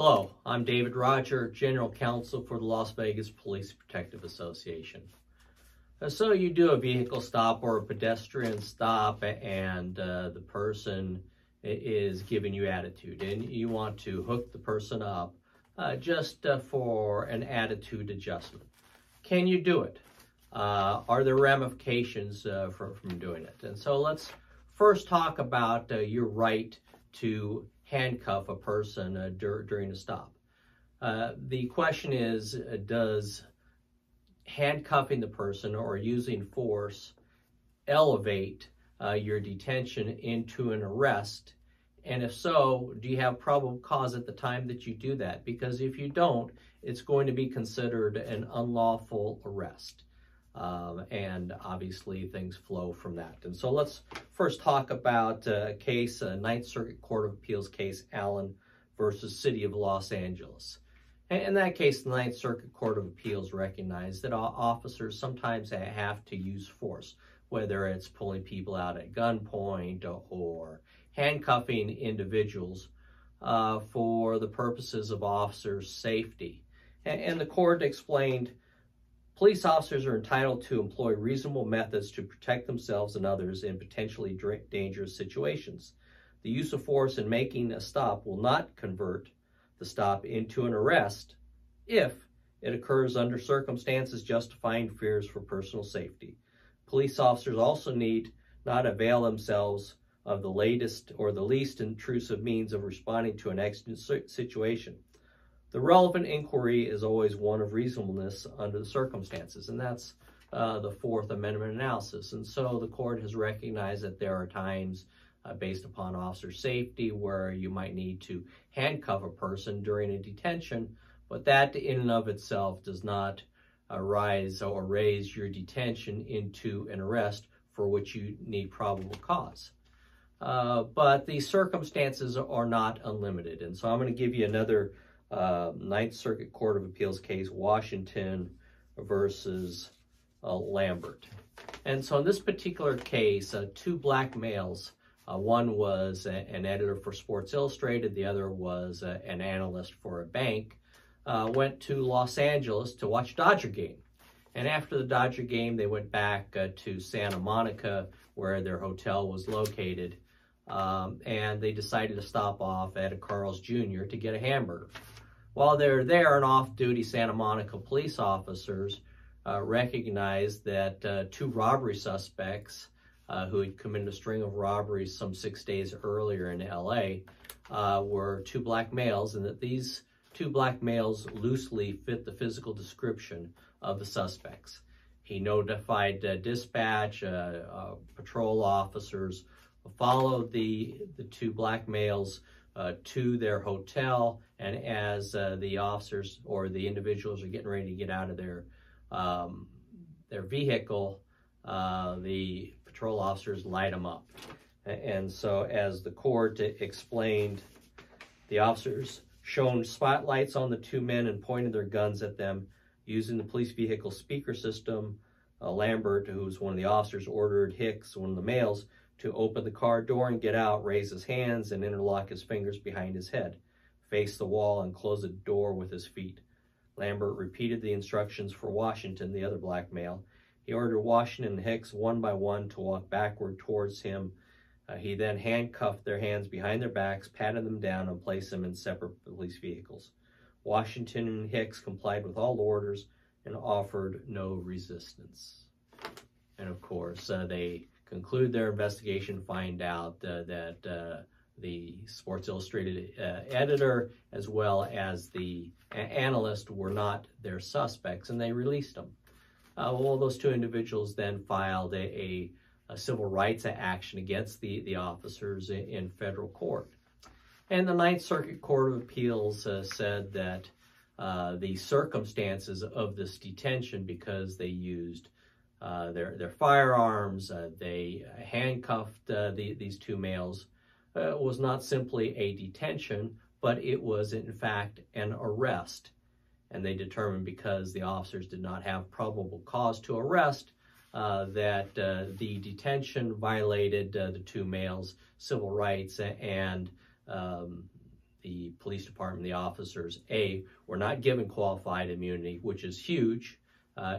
Hello, I'm David Roger, General Counsel for the Las Vegas Police Protective Association. So you do a vehicle stop or a pedestrian stop and the person is giving you attitude and you want to hook the person up just for an attitude adjustment. Can you do it? Are there ramifications from doing it? And so let's first talk about your right to handcuff a person during a stop. The question is, does handcuffing the person or using force elevate your detention into an arrest? And if so, do you have probable cause at the time that you do that? Because if you don't, it's going to be considered an unlawful arrest. And obviously things flow from that. And so let's first talk about a case, a Ninth Circuit Court of Appeals case, Allen versus City of Los Angeles. And in that case, the Ninth Circuit Court of Appeals recognized that officers sometimes have to use force, whether it's pulling people out at gunpoint or handcuffing individuals for the purposes of officers' safety. And the court explained police officers are entitled to employ reasonable methods to protect themselves and others in potentially dangerous situations. The use of force in making a stop will not convert the stop into an arrest if it occurs under circumstances justifying fears for personal safety. Police officers also need not avail themselves of the latest or the least intrusive means of responding to an exigent situation. The relevant inquiry is always one of reasonableness under the circumstances, and that's the Fourth Amendment analysis. And so the court has recognized that there are times based upon officer safety where you might need to handcuff a person during a detention, but that in and of itself does not rise or raise your detention into an arrest for which you need probable cause. But the circumstances are not unlimited. And so I'm going to give you another Ninth Circuit Court of Appeals case, Washington versus Lambert. And so in this particular case, two black males, one was an editor for Sports Illustrated, the other was an analyst for a bank, went to Los Angeles to watch Dodger game. And after the Dodger game, they went back to Santa Monica, where their hotel was located, and they decided to stop off at a Carl's Jr. to get a hamburger. While they're there, an off-duty Santa Monica police officers recognized that two robbery suspects who had committed a string of robberies some 6 days earlier in LA were two black males, and that these two black males loosely fit the physical description of the suspects. He notified dispatch, patrol officers followed the two black males to their hotel, and as the officers or the individuals are getting ready to get out of their vehicle, the patrol officers light them up. And so as the court explained, the officers shone spotlights on the two men and pointed their guns at them using the police vehicle speaker system. Lambert, who was one of the officers, ordered Hicks, one of the males, to open the car door and get out, raise his hands and interlock his fingers behind his head, face the wall and close the door with his feet. Lambert repeated the instructions for Washington, the other black male. He ordered Washington and Hicks one by one to walk backward towards him. He then handcuffed their hands behind their backs, patted them down, and placed them in separate police vehicles. Washington and Hicks complied with all orders and offered no resistance. And of course, they conclude their investigation, find out that the Sports Illustrated editor as well as the analyst were not their suspects, and they released them. Well, those two individuals then filed a civil rights action against the officers in federal court. And the Ninth Circuit Court of Appeals said that the circumstances of this detention, because they used their firearms, they handcuffed these two males, was not simply a detention, but it was in fact an arrest. And they determined, because the officers did not have probable cause to arrest, that the detention violated the two males' civil rights, and the police department, the officers, A, were not given qualified immunity, which is huge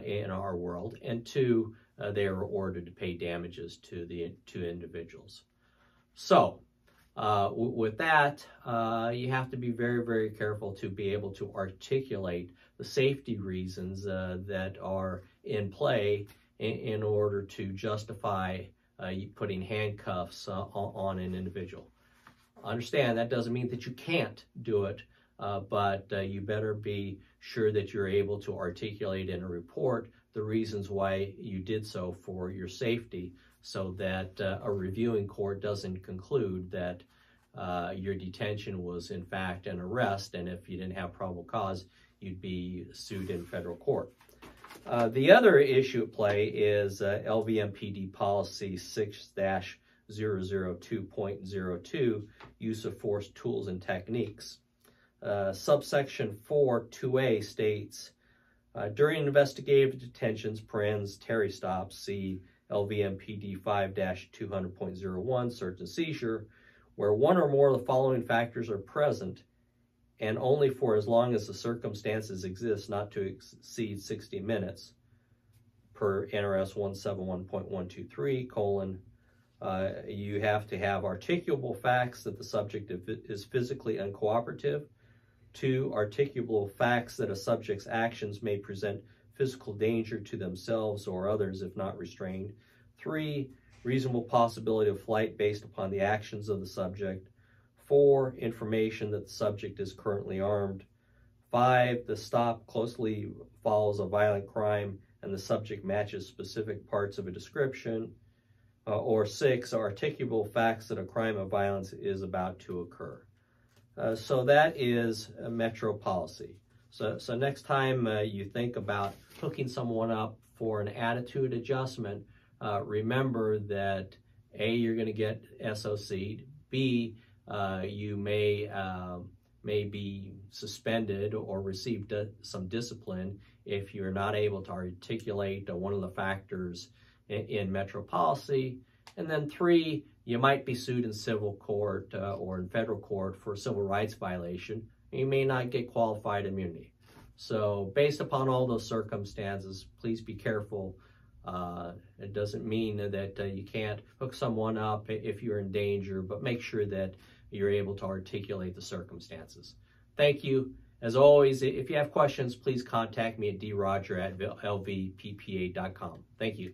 in our world, and 2, they were ordered to pay damages to the 2 individuals. So, with that, you have to be very, very careful to be able to articulate the safety reasons that are in play in order to justify putting handcuffs on an individual. Understand that doesn't mean that you can't do it, but you better be sure that you're able to articulate in a report the reasons why you did so for your safety, so that a reviewing court doesn't conclude that your detention was in fact an arrest, and if you didn't have probable cause, you'd be sued in federal court. The other issue at play is LVMPD policy 6-002.02, use of force, tools, and techniques. Subsection 4.2a states, during investigative detentions, Terry stops, see LVMPD 5-200.01, search and seizure, where one or more of the following factors are present, and only for as long as the circumstances exist, not to exceed 60 minutes, per NRS 171.123, you have to have articulable facts that the subject is physically uncooperative. 2, articulable facts that a subject's actions may present physical danger to themselves or others if not restrained. 3, reasonable possibility of flight based upon the actions of the subject. 4, information that the subject is currently armed. 5, the stop closely follows a violent crime and the subject matches specific parts of a description. Or 6, articulable facts that a crime of violence is about to occur. So that is a Metro policy. So next time you think about hooking someone up for an attitude adjustment, remember that A, you're going to get SOC'd, B, you may be suspended or receive some discipline if you're not able to articulate one of the factors in Metro policy. And then 3, you might be sued in civil court or in federal court for a civil rights violation. You may not get qualified immunity. So based upon all those circumstances, please be careful. It doesn't mean that you can't hook someone up if you're in danger, but make sure that you're able to articulate the circumstances. Thank you. As always, if you have questions, please contact me at droger@lvppa.com. Thank you.